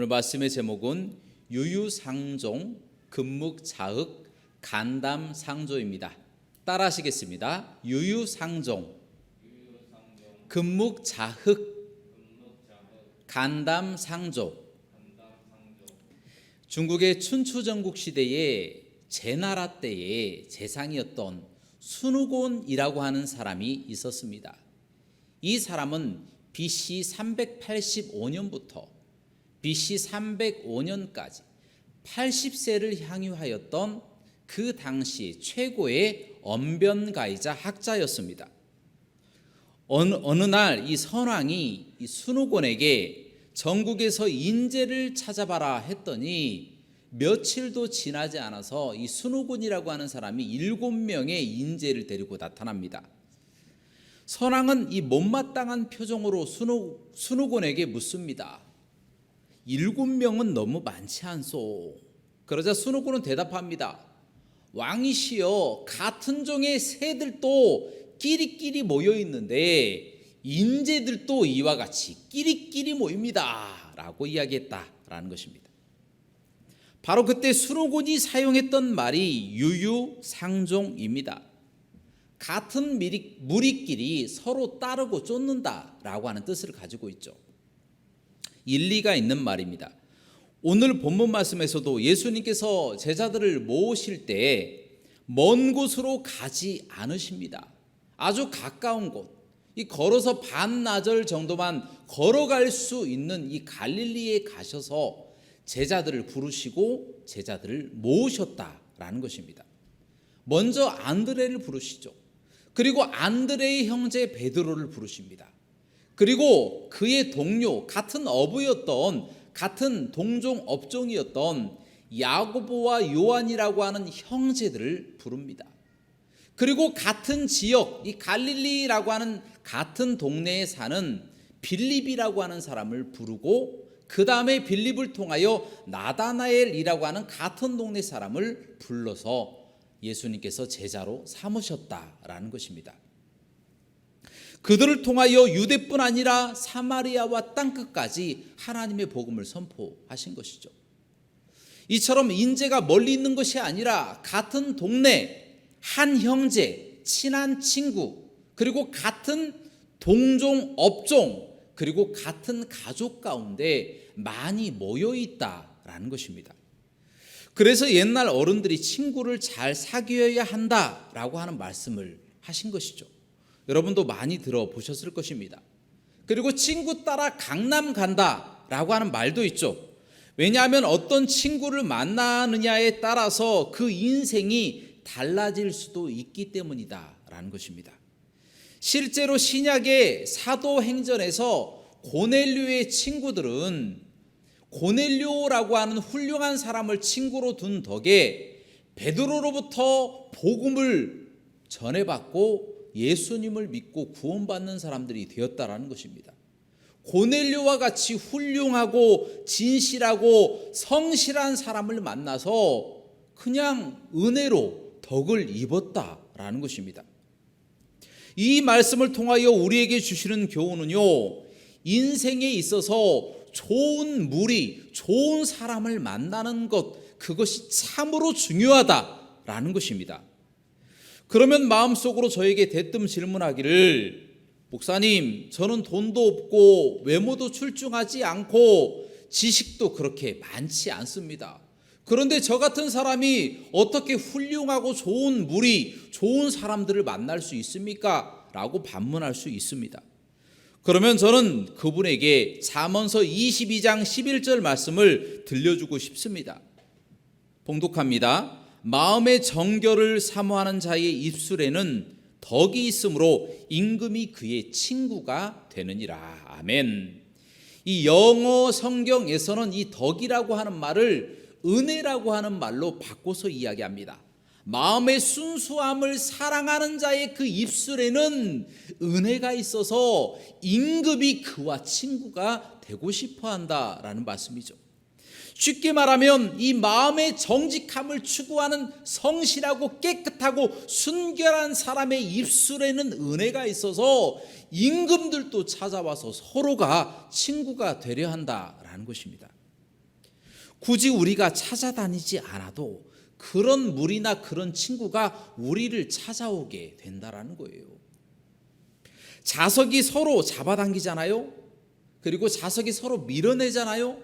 오늘 말씀의 제목은 유유상종, 금묵자흑, 간담상조입니다. 따라 하시겠습니다. 유유상종, 금묵자흑, 간담상조. 중국의 춘추전국 시대에 제나라 때의 재상이었던 순후곤이라고 하는 사람이 있었습니다. 이 사람은 BC 385년부터 BC 305년까지 80세를 향유하였던 그 당시 최고의 언변가이자 학자였습니다. 어느 날 이 선왕이 이 순후곤에게 전국에서 인재를 찾아봐라 했더니 며칠도 지나지 않아서 이 순후곤이라고 하는 사람이 7명의 인재를 데리고 나타납니다. 선왕은 이 못마땅한 표정으로 순후곤에게 묻습니다. 7명은 너무 많지 않소? 그러자 순후곤은 대답합니다. 왕이시여, 같은 종의 새들도 끼리끼리 모여 있는데 인재들도 이와 같이 끼리끼리 모입니다 라고 이야기했다라는 것입니다. 바로 그때 순후곤이 사용했던 말이 유유상종입니다. 같은 무리끼리 서로 따르고 쫓는다라고 하는 뜻을 가지고 있죠. 일리가 있는 말입니다. 오늘 본문 말씀에서도 예수님께서 제자들을 모으실 때 먼 곳으로 가지 않으십니다. 아주 가까운 곳, 이 걸어서 반나절 정도만 걸어갈 수 있는 이 갈릴리에 가셔서 제자들을 부르시고 제자들을 모으셨다라는 것입니다. 먼저 안드레를 부르시죠. 그리고 안드레의 형제 베드로를 부르십니다. 그리고 그의 동료, 같은 어부였던, 같은 동종 업종이었던 야고보와 요한이라고 하는 형제들을 부릅니다. 그리고 같은 지역, 이 갈릴리라고 하는 같은 동네에 사는 빌립이라고 하는 사람을 부르고 그 다음에 빌립을 통하여 나다나엘이라고 하는 같은 동네 사람을 불러서 예수님께서 제자로 삼으셨다라는 것입니다. 그들을 통하여 유대뿐 아니라 사마리아와 땅끝까지 하나님의 복음을 선포하신 것이죠. 이처럼 인재가 멀리 있는 것이 아니라 같은 동네, 한 형제, 친한 친구, 그리고 같은 동종 업종, 그리고 같은 가족 가운데 많이 모여 있다라는 것입니다. 그래서 옛날 어른들이 친구를 잘 사귀어야 한다라고 하는 말씀을 하신 것이죠. 여러분도 많이 들어보셨을 것입니다. 그리고 친구 따라 강남 간다라고 하는 말도 있죠. 왜냐하면 어떤 친구를 만나느냐에 따라서 그 인생이 달라질 수도 있기 때문이다라는 것입니다. 실제로 신약의 사도행전에서 고넬료의 친구들은 고넬료라고 하는 훌륭한 사람을 친구로 둔 덕에 베드로로부터 복음을 전해받고 예수님을 믿고 구원받는 사람들이 되었다라는 것입니다. 고넬료와 같이 훌륭하고 진실하고 성실한 사람을 만나서 그냥 은혜로 덕을 입었다라는 것입니다. 이 말씀을 통하여 우리에게 주시는 교훈은요, 인생에 있어서 좋은 무리, 좋은 사람을 만나는 것, 그것이 참으로 중요하다라는 것입니다. 그러면 마음속으로 저에게 대뜸 질문하기를, 목사님, 저는 돈도 없고 외모도 출중하지 않고 지식도 그렇게 많지 않습니다. 그런데 저 같은 사람이 어떻게 훌륭하고 좋은 무리, 좋은 사람들을 만날 수 있습니까? 라고 반문할 수 있습니다. 그러면 저는 그분에게 잠언서 22장 11절 말씀을 들려주고 싶습니다. 봉독합니다. 마음의 정결을 사모하는 자의 입술에는 덕이 있으므로 임금이 그의 친구가 되느니라. 아멘. 이 영어 성경에서는 이 덕이라고 하는 말을 은혜라고 하는 말로 바꿔서 이야기합니다. 마음의 순수함을 사랑하는 자의 그 입술에는 은혜가 있어서 임금이 그와 친구가 되고 싶어 한다라는 말씀이죠. 쉽게 말하면 이 마음의 정직함을 추구하는 성실하고 깨끗하고 순결한 사람의 입술에는 은혜가 있어서 임금들도 찾아와서 서로가 친구가 되려 한다라는 것입니다. 굳이 우리가 찾아다니지 않아도 그런 무리나 그런 친구가 우리를 찾아오게 된다라는 거예요. 자석이 서로 잡아당기잖아요. 그리고 자석이 서로 밀어내잖아요.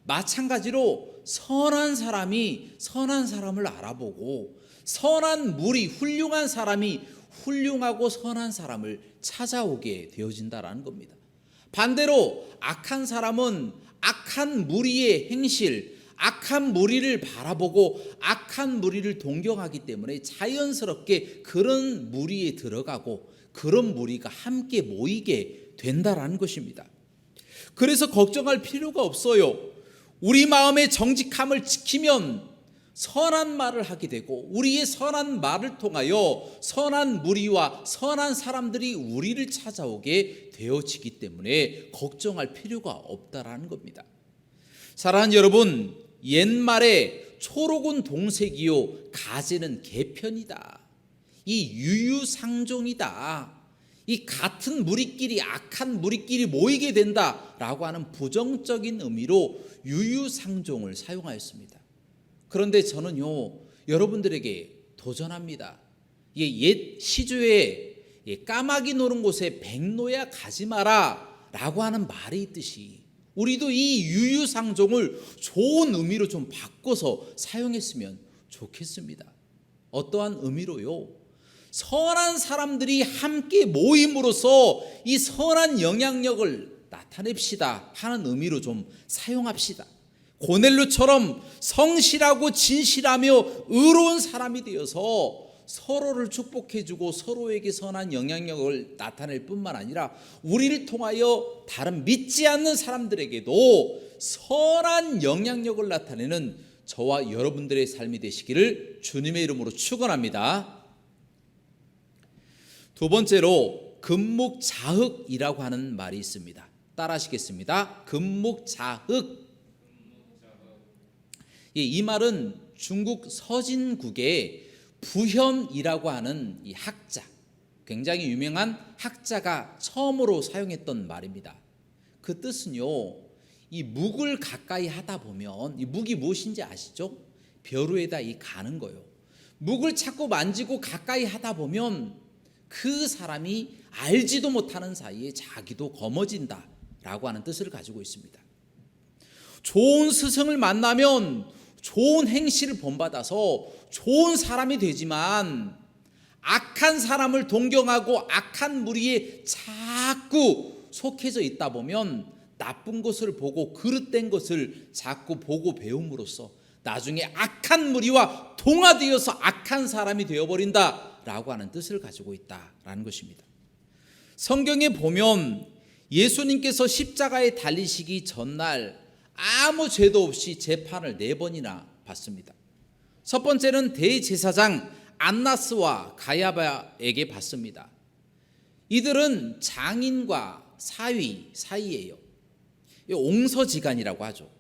마찬가지로 선한 사람이 선한 사람을 알아보고 선한 무리, 훌륭한 사람이 훌륭하고 선한 사람을 찾아오게 되어진다라는 겁니다. 반대로 악한 사람은 악한 무리의 행실, 악한 무리를 바라보고 악한 무리를 동경하기 때문에 자연스럽게 그런 무리에 들어가고 그런 무리가 함께 모이게 된다라는 것입니다. 그래서 걱정할 필요가 없어요. 우리 마음의 정직함을 지키면 선한 말을 하게 되고 우리의 선한 말을 통하여 선한 무리와 선한 사람들이 우리를 찾아오게 되어지기 때문에 걱정할 필요가 없다라는 겁니다. 사랑하는 여러분, 옛말에 초록은 동색이요 가지는 개편이다. 이 유유상종이다. 이 같은 무리끼리 악한 무리끼리 모이게 된다라고 하는 부정적인 의미로 유유상종을 사용하였습니다. 그런데 저는요, 여러분들에게 도전합니다. 옛 시조에 까마귀 노는 곳에 백로야 가지 마라 라고 하는 말이 있듯이 우리도 이 유유상종을 좋은 의미로 좀 바꿔서 사용했으면 좋겠습니다. 어떠한 의미로요? 선한 사람들이 함께 모임으로써 이 선한 영향력을 나타냅시다 하는 의미로 좀 사용합시다. 고넬료처럼 성실하고 진실하며 의로운 사람이 되어서 서로를 축복해주고 서로에게 선한 영향력을 나타낼 뿐만 아니라 우리를 통하여 다른 믿지 않는 사람들에게도 선한 영향력을 나타내는 저와 여러분들의 삶이 되시기를 주님의 이름으로 축원합니다. 두 번째로 금묵자흑이라고 하는 말이 있습니다. 따라 하시겠습니다. 금묵자흑. 이 말은 중국 서진국의 부현이라고 하는 이 학자, 굉장히 유명한 학자가 처음으로 사용했던 말입니다. 그 뜻은요, 이 묵을 가까이 하다 보면, 이 묵이 무엇인지 아시죠? 벼루에다 이 가는 거예요. 묵을 자꾸 만지고 가까이 하다 보면 그 사람이 알지도 못하는 사이에 자기도 검어진다 라고 하는 뜻을 가지고 있습니다. 좋은 스승을 만나면 좋은 행실을 본받아서 좋은 사람이 되지만 악한 사람을 동경하고 악한 무리에 자꾸 속해져 있다 보면 나쁜 것을 보고 그릇된 것을 자꾸 보고 배움으로써 나중에 악한 무리와 동화되어서 악한 사람이 되어버린다라고 하는 뜻을 가지고 있다라는 것입니다. 성경에 보면 예수님께서 십자가에 달리시기 전날 아무 죄도 없이 재판을 4번이나 받습니다. 첫 번째는 대제사장 안나스와 가야바에게 받습니다. 이들은 장인과 사위 사이예요. 옹서지간이라고 하죠.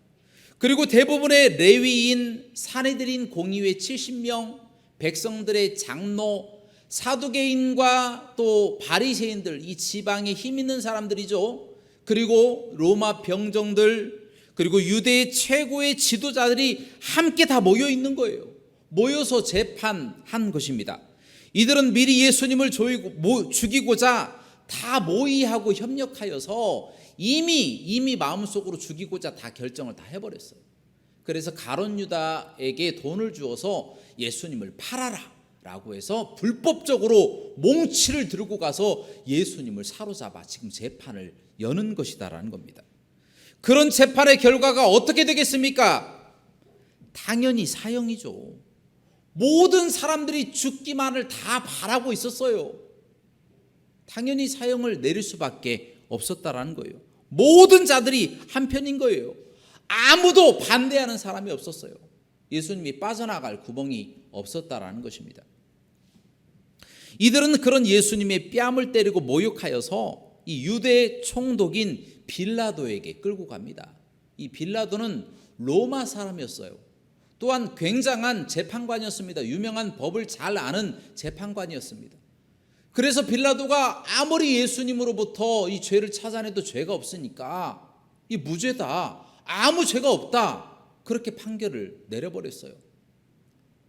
그리고 대부분의 레위인, 사내들인 공의회 70명, 백성들의 장로, 사두개인과 또 바리새인들, 이 지방에 힘 있는 사람들이죠. 그리고 로마 병정들, 그리고 유대의 최고의 지도자들이 함께 다 모여 있는 거예요. 모여서 재판한 것입니다. 이들은 미리 예수님을 죽이고자 다 모의하고 협력하여서 이미 마음속으로 죽이고자 다 결정을 다 해버렸어요. 그래서 가룟 유다에게 돈을 주어서 예수님을 팔아라 라고 해서 불법적으로 몽치를 들고 가서 예수님을 사로잡아 지금 재판을 여는 것이다라는 겁니다. 그런 재판의 결과가 어떻게 되겠습니까? 당연히 사형이죠. 모든 사람들이 죽기만을 다 바라고 있었어요. 당연히 사형을 내릴 수밖에 없었다라는 거예요. 모든 자들이 한편인 거예요. 아무도 반대하는 사람이 없었어요. 예수님이 빠져나갈 구멍이 없었다라는 것입니다. 이들은 그런 예수님의 뺨을 때리고 모욕하여서 이 유대 총독인 빌라도에게 끌고 갑니다. 이 빌라도는 로마 사람이었어요. 또한 굉장한 재판관이었습니다. 유명한 법을 잘 아는 재판관이었습니다. 그래서 빌라도가 아무리 예수님으로부터 이 죄를 찾아내도 죄가 없으니까 이 무죄다, 아무 죄가 없다 그렇게 판결을 내려버렸어요.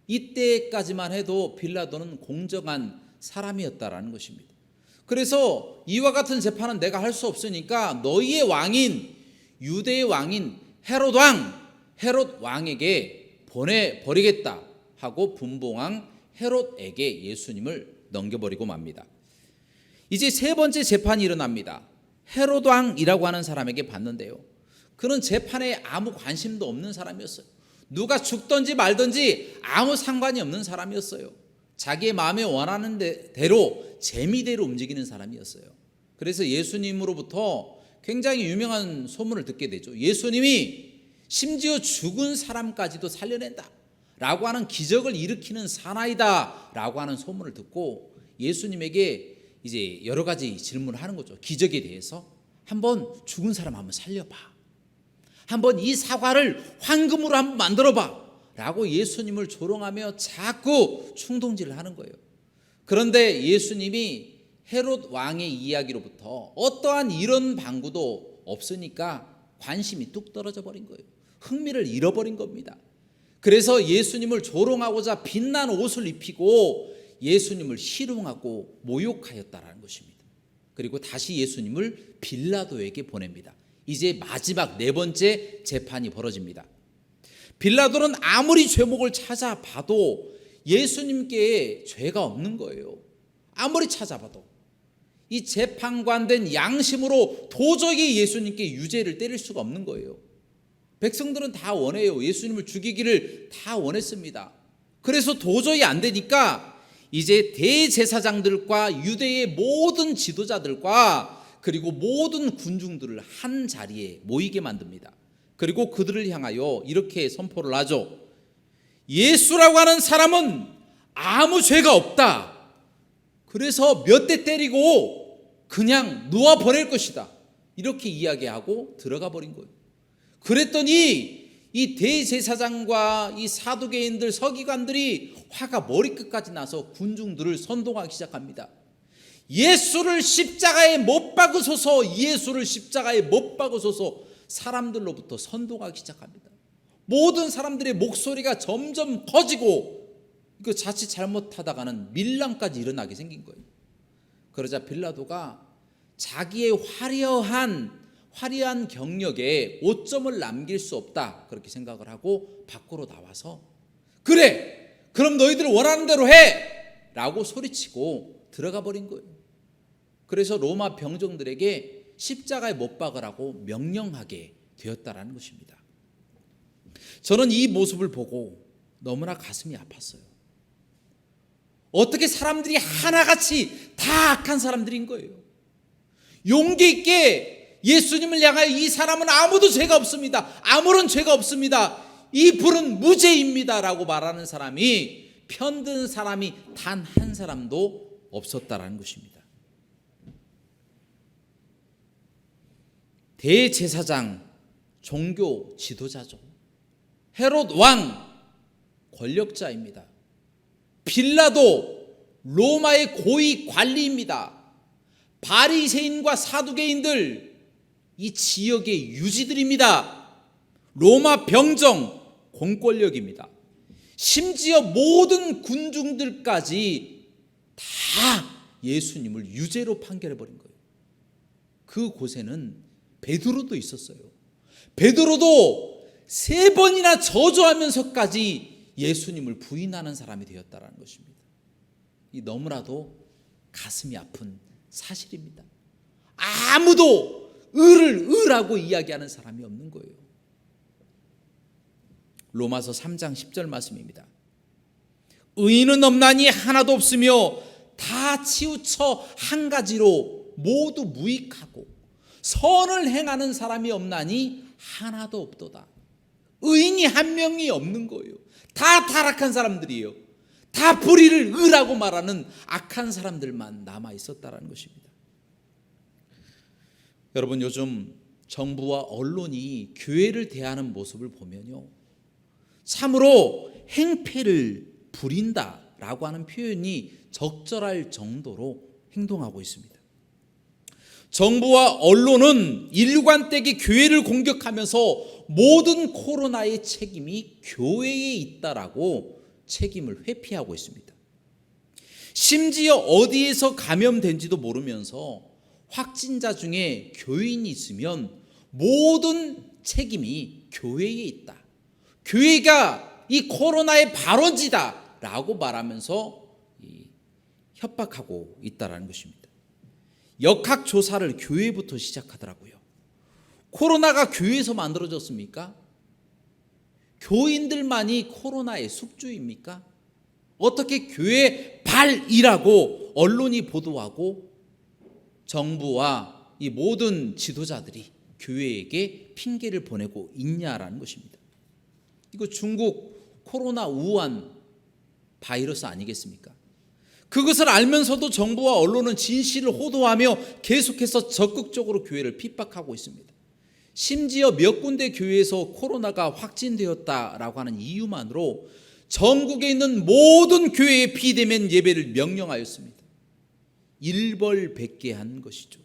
이때까지만 해도 빌라도는 공정한 사람이었다라는 것입니다. 그래서 이와 같은 재판은 내가 할 수 없으니까 너희의 왕인 유대의 왕인 헤롯 왕에게 보내버리겠다 하고 분봉왕 헤롯에게 예수님을 넘겨버리고 맙니다. 이제 세 번째 재판이 일어납니다. 헤롯 왕이라고 하는 사람에게 받는데요, 그는 재판에 아무 관심도 없는 사람이었어요. 누가 죽든지 말든지 아무 상관이 없는 사람이었어요. 자기의 마음에 원하는 대로 재미대로 움직이는 사람이었어요. 그래서 예수님으로부터 굉장히 유명한 소문을 듣게 되죠. 예수님이 심지어 죽은 사람까지도 살려낸다 라고 하는 기적을 일으키는 사나이다 라고 하는 소문을 듣고 예수님에게 이제 여러 가지 질문을 하는 거죠. 기적에 대해서 한번 죽은 사람 한번 살려봐, 한번 이 사과를 황금으로 한번 만들어봐 라고 예수님을 조롱하며 자꾸 충동질을 하는 거예요. 그런데 예수님이 헤롯 왕의 이야기로부터 어떠한 이런 방구도 없으니까 관심이 뚝 떨어져 버린 거예요. 흥미를 잃어버린 겁니다. 그래서 예수님을 조롱하고자 빛난 옷을 입히고 예수님을 희롱하고 모욕하였다라는 것입니다. 그리고 다시 예수님을 빌라도에게 보냅니다. 이제 마지막 네 번째 재판이 벌어집니다. 빌라도는 아무리 죄목을 찾아봐도 예수님께 죄가 없는 거예요. 아무리 찾아봐도 이 재판관된 양심으로 도저히 예수님께 유죄를 때릴 수가 없는 거예요. 백성들은 다 원해요. 예수님을 죽이기를 다 원했습니다. 그래서 도저히 안 되니까 이제 대제사장들과 유대의 모든 지도자들과 그리고 모든 군중들을 한 자리에 모이게 만듭니다. 그리고 그들을 향하여 이렇게 선포를 하죠. 예수라고 하는 사람은 아무 죄가 없다. 그래서 몇 대 때리고 그냥 놓아버릴 것이다. 이렇게 이야기하고 들어가 버린 거예요. 그랬더니 이 대제사장과 이 사두개인들 서기관들이 화가 머리끝까지 나서 군중들을 선동하기 시작합니다. 예수를 십자가에 못 박으소서, 예수를 십자가에 못 박으소서 사람들로부터 선동하기 시작합니다. 모든 사람들의 목소리가 점점 커지고 이거 자칫 잘못하다가는 밀란까지 일어나게 생긴 거예요. 그러자 빌라도가 자기의 화려한 경력에 오점을 남길 수 없다 그렇게 생각을 하고 밖으로 나와서 그래 그럼 너희들 원하는 대로 해 라고 소리치고 들어가 버린 거예요. 그래서 로마 병정들에게 십자가에 못 박으라고 명령하게 되었다라는 것입니다. 저는 이 모습을 보고 너무나 가슴이 아팠어요. 어떻게 사람들이 하나같이 다 악한 사람들인 거예요. 용기 있게 예수님을 향하여 이 사람은 아무도 죄가 없습니다, 아무런 죄가 없습니다, 이 불은 무죄입니다 라고 말하는 사람이, 편든 사람이 단 한 사람도 없었다라는 것입니다. 대제사장, 종교 지도자죠. 헤롯 왕, 권력자입니다. 빌라도, 로마의 고위 관리입니다. 바리새인과 사두개인들, 이 지역의 유지들입니다. 로마 병정, 공권력입니다. 심지어 모든 군중들까지 다 예수님을 유죄로 판결해버린 거예요. 그 곳에는 베드로도 있었어요. 베드로도 3번이나 저주하면서까지 예수님을 부인하는 사람이 되었다는 것입니다. 이 너무나도 가슴이 아픈 사실입니다. 아무도 의를 의라고 이야기하는 사람이 없는 거예요. 로마서 3장 10절 말씀입니다. 의인은 없나니 하나도 없으며 다 치우쳐 한 가지로 모두 무익하고 선을 행하는 사람이 없나니 하나도 없도다. 의인이 한 명이 없는 거예요. 다 타락한 사람들이에요. 다 불의를 의라고 말하는 악한 사람들만 남아 있었다는 것입니다. 여러분, 요즘 정부와 언론이 교회를 대하는 모습을 보면요, 참으로 행패를 부린다라고 하는 표현이 적절할 정도로 행동하고 있습니다. 정부와 언론은 일관되게 교회를 공격하면서 모든 코로나의 책임이 교회에 있다라고 책임을 회피하고 있습니다. 심지어 어디에서 감염된지도 모르면서 확진자 중에 교인이 있으면 모든 책임이 교회에 있다. 교회가 이 코로나의 발원지다 라고 말하면서 협박하고 있다는 것입니다. 역학조사를 교회부터 시작하더라고요. 코로나가 교회에서 만들어졌습니까? 교인들만이 코로나의 숙주입니까? 어떻게 교회 발이라고 언론이 보도하고 정부와 이 모든 지도자들이 교회에게 핑계를 보내고 있냐라는 것입니다. 이거 중국 코로나 우한 바이러스 아니겠습니까? 그것을 알면서도 정부와 언론은 진실을 호도하며 계속해서 적극적으로 교회를 핍박하고 있습니다. 심지어 몇 군데 교회에서 코로나가 확진되었다라고 하는 이유만으로 전국에 있는 모든 교회에 비대면 예배를 명령하였습니다. 일벌백계 한 것이죠.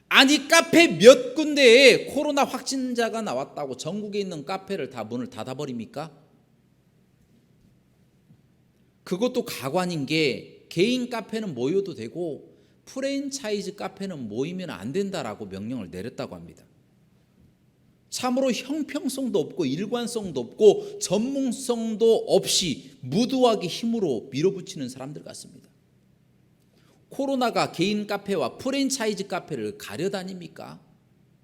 아니, 카페 몇 군데에 코로나 확진자가 나왔다고 전국에 있는 카페를 다 문을 닫아버립니까? 그것도 가관인 게 개인 카페는 모여도 되고 프랜차이즈 카페는 모이면 안 된다라고 명령을 내렸다고 합니다. 참으로 형평성도 없고 일관성도 없고 전문성도 없이 무도하게 힘으로 밀어붙이는 사람들 같습니다. 코로나가 개인 카페와 프랜차이즈 카페를 가려다닙니까?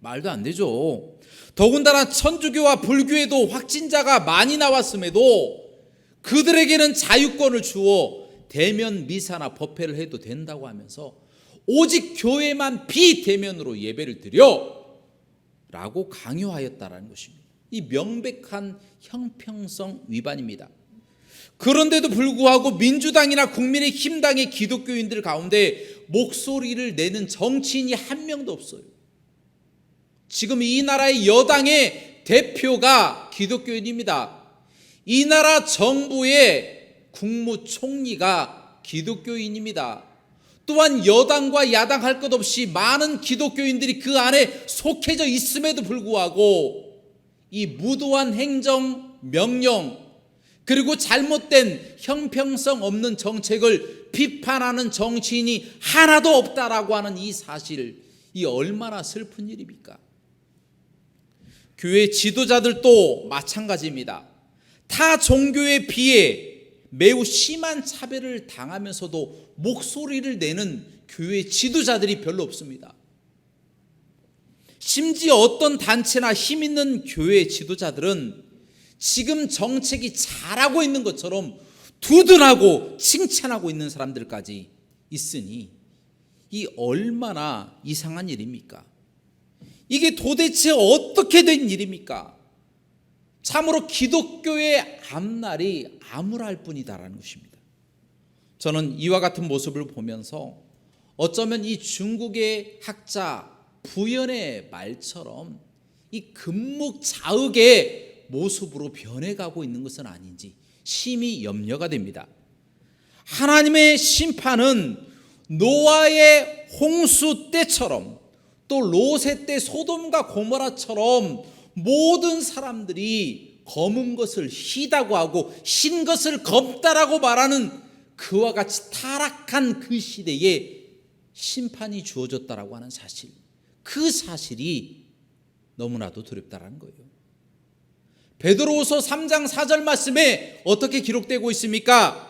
말도 안 되죠. 더군다나 천주교와 불교에도 확진자가 많이 나왔음에도 그들에게는 자유권을 주어 대면 미사나 법회를 해도 된다고 하면서 오직 교회만 비대면으로 예배를 드려 라고 강요하였다는 것입니다. 이 명백한 형평성 위반입니다. 그런데도 불구하고 민주당이나 국민의힘당의 기독교인들 가운데 목소리를 내는 정치인이 한 명도 없어요. 지금 이 나라의 여당의 대표가 기독교인입니다. 이 나라 정부의 국무총리가 기독교인입니다. 또한 여당과 야당 할 것 없이 많은 기독교인들이 그 안에 속해져 있음에도 불구하고 이 무도한 행정 명령 그리고 잘못된 형평성 없는 정책을 비판하는 정치인이 하나도 없다라고 하는 이 사실, 이 얼마나 슬픈 일입니까? 교회 지도자들도 마찬가지입니다. 타 종교에 비해 매우 심한 차별을 당하면서도 목소리를 내는 교회 지도자들이 별로 없습니다. 심지어 어떤 단체나 힘 있는 교회 지도자들은 지금 정책이 잘하고 있는 것처럼 두둔하고 칭찬하고 있는 사람들까지 있으니 이 얼마나 이상한 일입니까? 이게 도대체 어떻게 된 일입니까? 참으로 기독교의 앞날이 암울할 뿐이다라는 것입니다. 저는 이와 같은 모습을 보면서 어쩌면 이 중국의 학자 부연의 말처럼 이 금묵자흑의 모습으로 변해가고 있는 것은 아닌지 심히 염려가 됩니다. 하나님의 심판은 노아의 홍수 때처럼 또 롯의 때 소돔과 고모라처럼 모든 사람들이 검은 것을 희다고 하고 흰 것을 검다라고 말하는 그와 같이 타락한 그 시대에 심판이 주어졌다라고 하는 사실, 그 사실이 너무나도 두렵다라는 거예요. 베드로후서 3장 4절 말씀에 어떻게 기록되고 있습니까?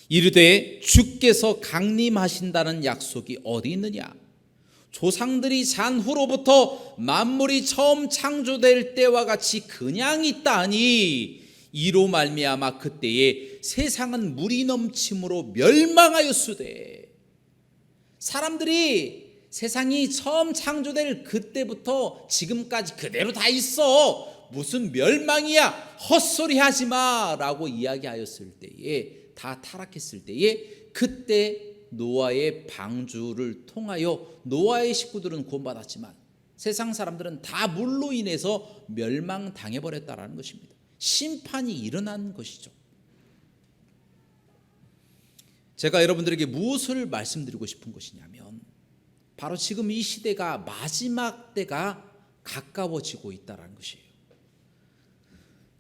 이르되 주께서 강림하신다는 약속이 어디 있느냐? 조상들이 잔 후로부터 만물이 처음 창조될 때와 같이 그냥 있다하니 이로 말미암아 그때에 세상은 물이 넘침으로 멸망하였으되. 사람들이 세상이 처음 창조될 그때부터 지금까지 그대로 다 있어, 무슨 멸망이야, 헛소리 하지마 라고 이야기하였을 때에, 다 타락했을 때에 그때 노아의 방주를 통하여 노아의 식구들은 구원받았지만 세상 사람들은 다 물로 인해서 멸망당해버렸다는 것입니다. 심판이 일어난 것이죠. 제가 여러분들에게 무엇을 말씀드리고 싶은 것이냐면 바로 지금 이 시대가 마지막 때가 가까워지고 있다는 것이에요.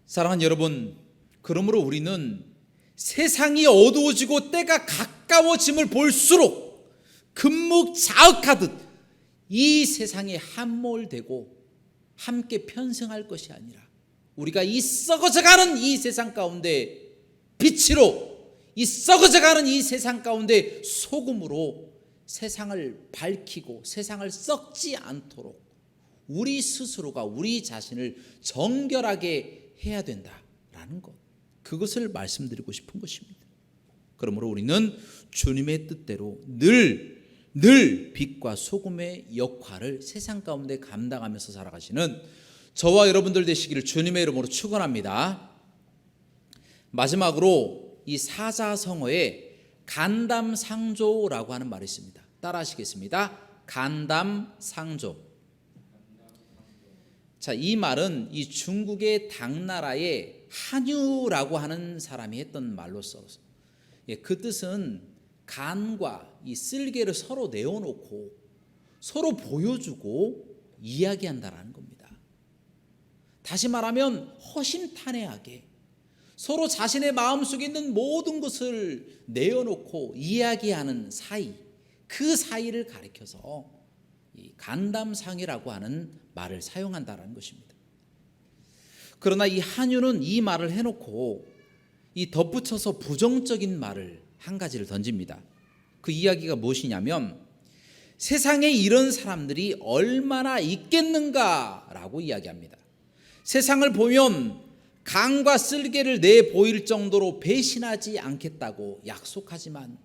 사랑하는 여러분, 그러므로 우리는 세상이 어두워지고 때가 가까워짐을 볼수록 금묵자욱하듯 이 세상에 함몰되고 함께 편승할 것이 아니라 우리가 이 썩어져가는 이 세상 가운데 빛으로, 이 썩어져가는 이 세상 가운데 소금으로 세상을 밝히고 세상을 썩지 않도록 우리 스스로가 우리 자신을 정결하게 해야 된다라는 것, 그것을 말씀드리고 싶은 것입니다. 그러므로 우리는 주님의 뜻대로 늘 빛과 소금의 역할을 세상 가운데 감당하면서 살아가시는 저와 여러분들 되시기를 주님의 이름으로 축원합니다. 마지막으로 이 사자성어에 간담상조라고 하는 말이 있습니다. 따라 하시겠습니다. 간담상조. 자, 이 말은 이 중국의 당나라의 한유라고 하는 사람이 했던 말로서 그 뜻은 간과 이 쓸개를 서로 내어놓고 서로 보여주고 이야기한다라는 겁니다. 다시 말하면 허심탄회하게 서로 자신의 마음속에 있는 모든 것을 내어놓고 이야기하는 사이, 그 사이를 가리켜서 이 간담상이라고 하는 말을 사용한다는 것입니다. 그러나 이 한유는 이 말을 해놓고 이 덧붙여서 부정적인 말을 한 가지를 던집니다. 그 이야기가 무엇이냐면 세상에 이런 사람들이 얼마나 있겠는가라고 이야기합니다. 세상을 보면 강과 쓸개를 내보일 정도로 배신하지 않겠다고 약속하지만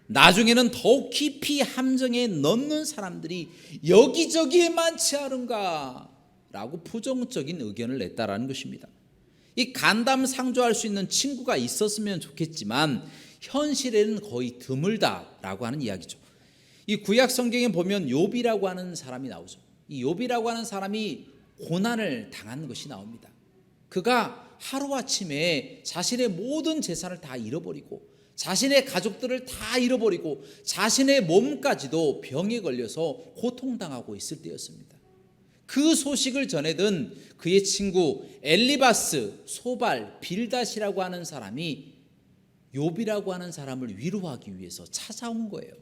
나중에는 더욱 깊이 함정에 넣는 사람들이 여기저기에 많지 않은가 라고 부정적인 의견을 냈다라는 것입니다. 이 간담상조할 수 있는 친구가 있었으면 좋겠지만 현실에는 거의 드물다라고 하는 이야기죠. 이 구약 성경에 보면 욥이라고 하는 사람이 나오죠. 이 욥이라고 하는 사람이 고난을 당한 것이 나옵니다. 그가 하루아침에 자신의 모든 재산을 다 잃어버리고 자신의 가족들을 다 잃어버리고 자신의 몸까지도 병에 걸려서 고통당하고 있을 때였습니다. 그 소식을 전해든 그의 친구 엘리바스, 소발, 빌닷이라고 하는 사람이 욥이라고 하는 사람을 위로하기 위해서 찾아온 거예요.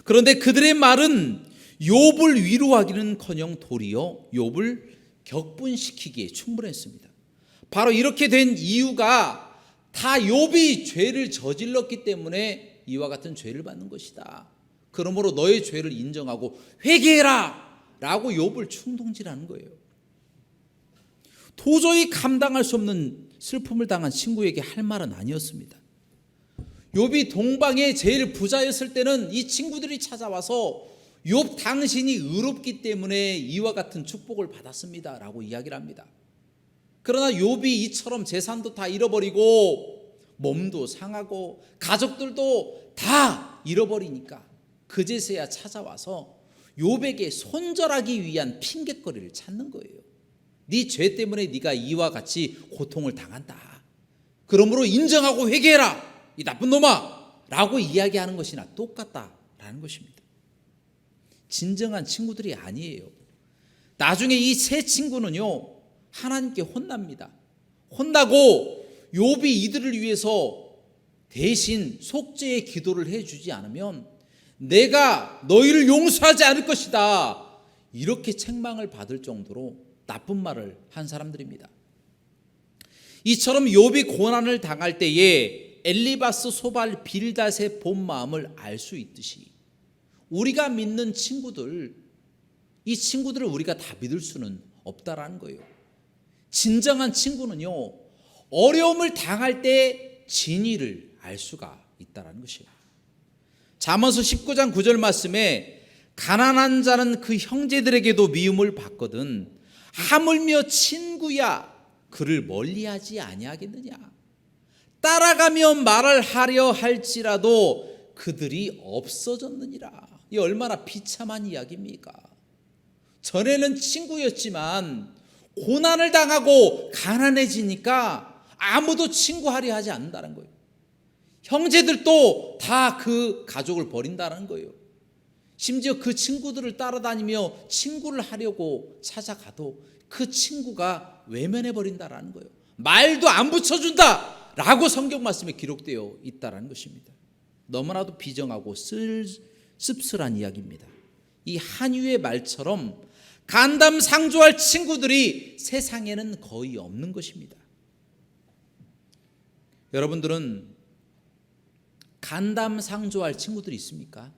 그런데 그들의 말은 욥을 위로하기는커녕 도리어 욥을 격분시키기에 충분했습니다. 바로 이렇게 된 이유가 다 욥이 죄를 저질렀기 때문에 이와 같은 죄를 받는 것이다. 그러므로 너의 죄를 인정하고 회개해라 라고 욥을 충동질하는 거예요. 도저히 감당할 수 없는 슬픔을 당한 친구에게 할 말은 아니었습니다. 욥이 동방에 제일 부자였을 때는 이 친구들이 찾아와서 욥 당신이 의롭기 때문에 이와 같은 축복을 받았습니다 라고 이야기를 합니다. 그러나 욥이 이처럼 재산도 다 잃어버리고 몸도 상하고 가족들도 다 잃어버리니까 그제서야 찾아와서 욥에게 손절하기 위한 핑곗거리를 찾는 거예요. 네 죄 때문에 네가 이와 같이 고통을 당한다. 그러므로 인정하고 회개해라 이 나쁜 놈아 라고 이야기하는 것이나 똑같다라는 것입니다. 진정한 친구들이 아니에요. 나중에 이 세 친구는요 하나님께 혼납니다. 혼나고 욥이 이들을 위해서 대신 속죄의 기도를 해주지 않으면 내가 너희를 용서하지 않을 것이다 이렇게 책망을 받을 정도로 나쁜 말을 한 사람들입니다. 이처럼 욥이 고난을 당할 때에 엘리바스, 소발, 빌닷의 본 마음을 알 수 있듯이 우리가 믿는 친구들, 이 친구들을 우리가 다 믿을 수는 없다라는 거예요. 진정한 친구는요 어려움을 당할 때 진위를 알 수가 있다라는 것이에요. 잠언서 19장 9절 말씀에 가난한 자는 그 형제들에게도 미움을 받거든 하물며 친구야 그를 멀리하지 아니하겠느냐. 따라가며 말을 하려 할지라도 그들이 없어졌느니라. 이 얼마나 비참한 이야기입니까? 전에는 친구였지만 고난을 당하고 가난해지니까 아무도 친구하려 하지 않는다는 거예요. 형제들도 다 그 가족을 버린다는 거예요. 심지어 그 친구들을 따라다니며 친구를 하려고 찾아가도 그 친구가 외면해 버린다라는 거예요. 말도 안 붙여준다 라고 성경 말씀에 기록되어 있다는 것입니다. 너무나도 비정하고 씁쓸한 이야기입니다. 이 한유의 말처럼 간담상조할 친구들이 세상에는 거의 없는 것입니다. 여러분들은 간담상조할 친구들이 있습니까?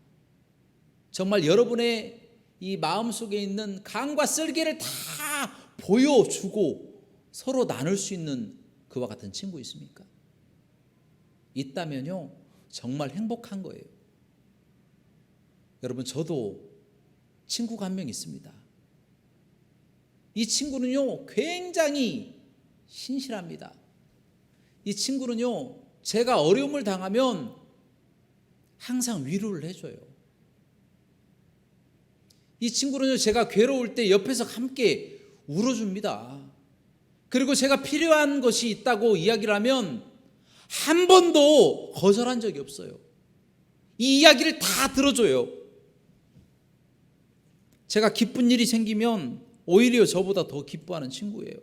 정말 여러분의 이 마음속에 있는 강과 쓸개를 다 보여주고 서로 나눌 수 있는 그와 같은 친구 있습니까? 있다면요, 정말 행복한 거예요. 여러분, 저도 친구가 한 명 있습니다. 이 친구는요, 굉장히 신실합니다. 이 친구는요, 제가 어려움을 당하면 항상 위로를 해줘요. 이 친구는요, 제가 괴로울 때 옆에서 함께 울어줍니다. 그리고 제가 필요한 것이 있다고 이야기를 하면 한 번도 거절한 적이 없어요. 이 이야기를 다 들어줘요. 제가 기쁜 일이 생기면 오히려 저보다 더 기뻐하는 친구예요.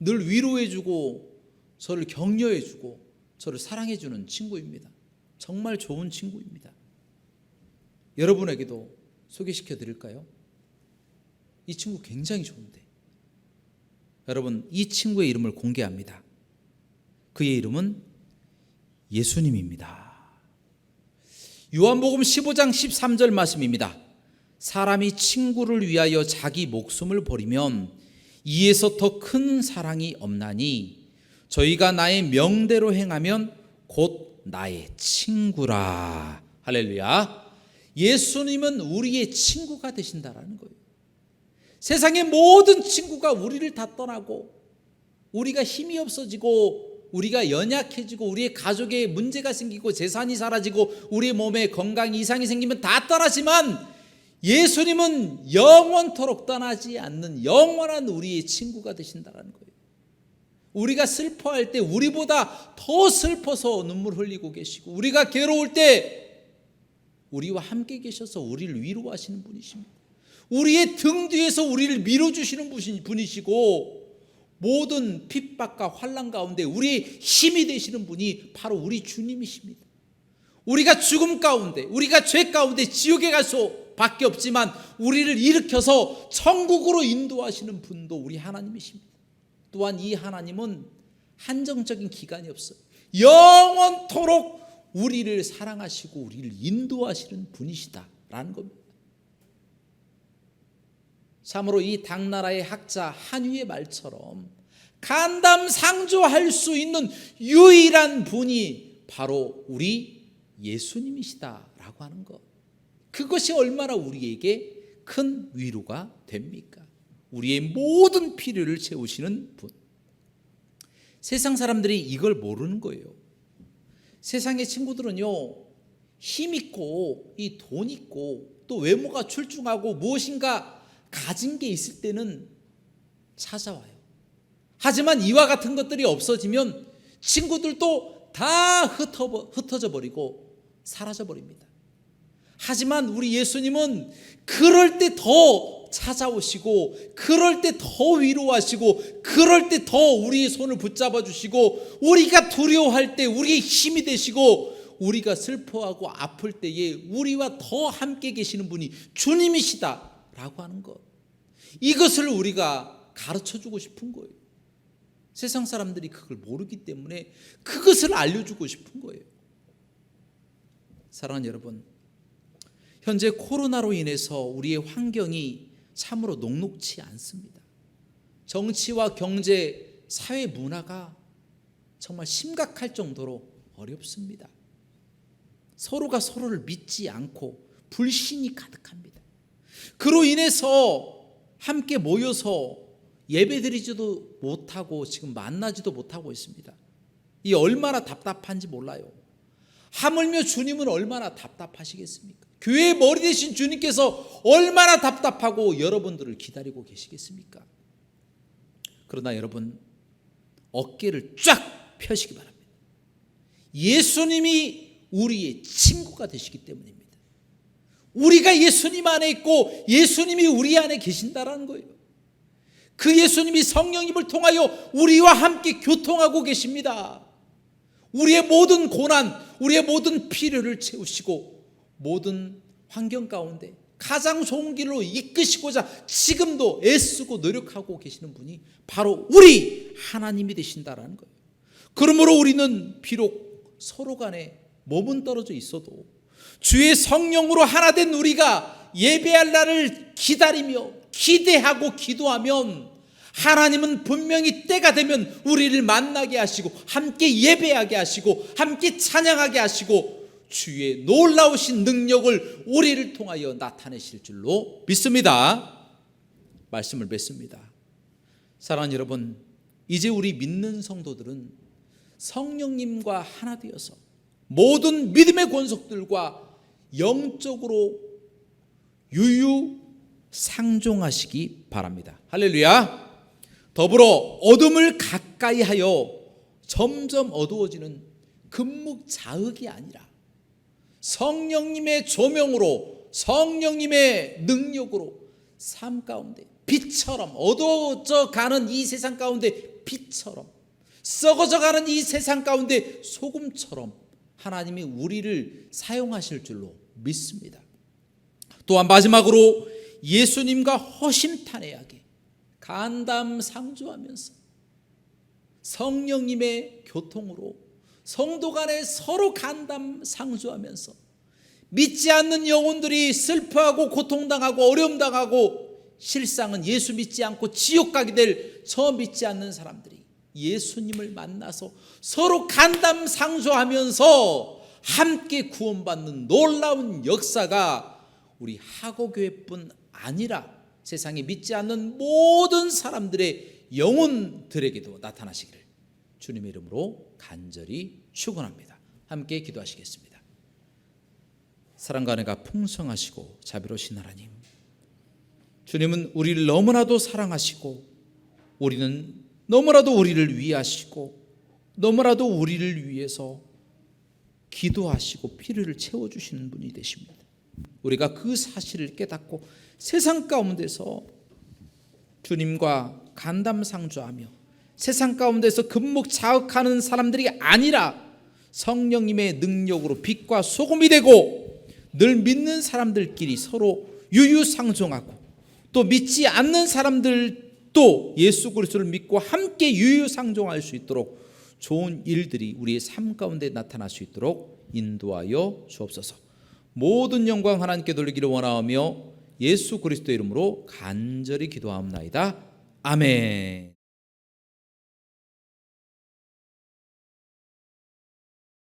늘 위로해주고 저를 격려해주고 저를 사랑해주는 친구입니다. 정말 좋은 친구입니다. 여러분에게도 소개시켜 드릴까요? 이 친구 굉장히 좋은데, 여러분, 이 친구의 이름을 공개합니다. 그의 이름은 예수님입니다. 요한복음 15장 13절 말씀입니다. 사람이 친구를 위하여 자기 목숨을 버리면 이에서 더 큰 사랑이 없나니 저희가 나의 명대로 행하면 곧 나의 친구라. 할렐루야. 예수님은 우리의 친구가 되신다라는 거예요. 세상의 모든 친구가 우리를 다 떠나고 우리가 힘이 없어지고 우리가 연약해지고 우리의 가족에 문제가 생기고 재산이 사라지고 우리의 몸에 건강 이상이 생기면 다 떠나지만 예수님은 영원토록 떠나지 않는 영원한 우리의 친구가 되신다는 거예요. 우리가 슬퍼할 때 우리보다 더 슬퍼서 눈물 흘리고 계시고, 우리가 괴로울 때 우리와 함께 계셔서 우리를 위로하시는 분이십니다. 우리의 등 뒤에서 우리를 밀어주시는 분이시고, 모든 핍박과 환난 가운데 우리의 힘이 되시는 분이 바로 우리 주님이십니다. 우리가 죽음 가운데, 우리가 죄 가운데 지옥에 갈 수밖에 없지만 우리를 일으켜서 천국으로 인도하시는 분도 우리 하나님이십니다. 또한 이 하나님은 한정적인 기간이 없어요. 영원토록 우리를 사랑하시고 우리를 인도하시는 분이시다라는 겁니다. 참으로 이 당나라의 학자 한유의 말처럼 간담상조할 수 있는 유일한 분이 바로 우리 예수님이시다라고 하는 것, 그것이 얼마나 우리에게 큰 위로가 됩니까? 우리의 모든 필요를 채우시는 분. 세상 사람들이 이걸 모르는 거예요. 세상의 친구들은요, 힘 있고 이 돈 있고 또 외모가 출중하고 무엇인가 가진 게 있을 때는 찾아와요. 하지만 이와 같은 것들이 없어지면 친구들도 다 흩어져 버리고 사라져 버립니다. 하지만 우리 예수님은 그럴 때 더 찾아오시고, 그럴 때 더 위로하시고, 그럴 때 더 우리의 손을 붙잡아 주시고, 우리가 두려워할 때 우리의 힘이 되시고, 우리가 슬퍼하고 아플 때에 우리와 더 함께 계시는 분이 주님이시다라고 하는 것, 이것을 우리가 가르쳐주고 싶은 거예요. 세상 사람들이 그걸 모르기 때문에 그것을 알려주고 싶은 거예요. 사랑하는 여러분, 현재 코로나로 인해서 우리의 환경이 참으로 녹록치 않습니다. 정치와 경제, 사회 문화가 정말 심각할 정도로 어렵습니다. 서로가 서로를 믿지 않고 불신이 가득합니다. 그로 인해서 함께 모여서 예배드리지도 못하고 지금 만나지도 못하고 있습니다. 이 얼마나 답답한지 몰라요. 하물며 주님은 얼마나 답답하시겠습니까? 교회의 머리 되신 주님께서 얼마나 답답하고 여러분들을 기다리고 계시겠습니까? 그러나 여러분, 어깨를 쫙 펴시기 바랍니다. 예수님이 우리의 친구가 되시기 때문입니다. 우리가 예수님 안에 있고 예수님이 우리 안에 계신다라는 거예요. 그 예수님이 성령님을 통하여 우리와 함께 교통하고 계십니다. 우리의 모든 고난, 우리의 모든 필요를 채우시고 모든 환경 가운데 가장 좋은 길로 이끄시고자 지금도 애쓰고 노력하고 계시는 분이 바로 우리 하나님이 되신다라는 거예요. 그러므로 우리는 비록 서로 간에 몸은 떨어져 있어도 주의 성령으로 하나 된 우리가 예배할 날을 기다리며 기대하고 기도하면 하나님은 분명히 때가 되면 우리를 만나게 하시고 함께 예배하게 하시고 함께 찬양하게 하시고 주의 놀라우신 능력을 우리를 통하여 나타내실 줄로 믿습니다. 말씀을 맺습니다. 사랑하는 여러분, 이제 우리 믿는 성도들은 성령님과 하나 되어서 모든 믿음의 권속들과 영적으로 유유상종하시기 바랍니다. 할렐루야. 더불어 어둠을 가까이 하여 점점 어두워지는 금묵자흑이 아니라 성령님의 조명으로 성령님의 능력으로 삶 가운데 빛처럼 어두워져 가는 이 세상 가운데 빛처럼 썩어져 가는 이 세상 가운데 소금처럼 하나님이 우리를 사용하실 줄로 믿습니다. 또한 마지막으로 예수님과 허심탄회하게 간담상주하면서 성령님의 교통으로 성도 간에 서로 간담상주하면서 믿지 않는 영혼들이 슬퍼하고 고통당하고 어려움당하고 실상은 예수 믿지 않고 지옥 가게 될 저 믿지 않는 사람들이 예수님을 만나서 서로 간담상주하면서 함께 구원받는 놀라운 역사가 우리 하고교회뿐 아니라 세상에 믿지 않는 모든 사람들의 영혼들에게도 나타나시기를 주님의 이름으로 간절히 축원합니다. 함께 기도하시겠습니다. 사랑과 은혜가 풍성하시고 자비로우신 하나님, 주님은 우리를 너무나도 사랑하시고 우리는 너무나도 우리를 위하시고 너무나도 우리를 위해서 기도하시고 필요를 채워주시는 분이 되십니다. 우리가 그 사실을 깨닫고 세상 가운데서 주님과 간담상주하며 세상 가운데서 금묵자흑하는 사람들이 아니라 성령님의 능력으로 빛과 소금이 되고 늘 믿는 사람들끼리 서로 유유상종하고 또 믿지 않는 사람들도 예수 그리스도를 믿고 함께 유유상종할 수 있도록 좋은 일들이 우리의 삶 가운데 나타날 수 있도록 인도하여 주옵소서. 모든 영광 하나님께 돌리기를 원하오며 예수 그리스도의 이름으로 간절히 기도하옵나이다. 아멘.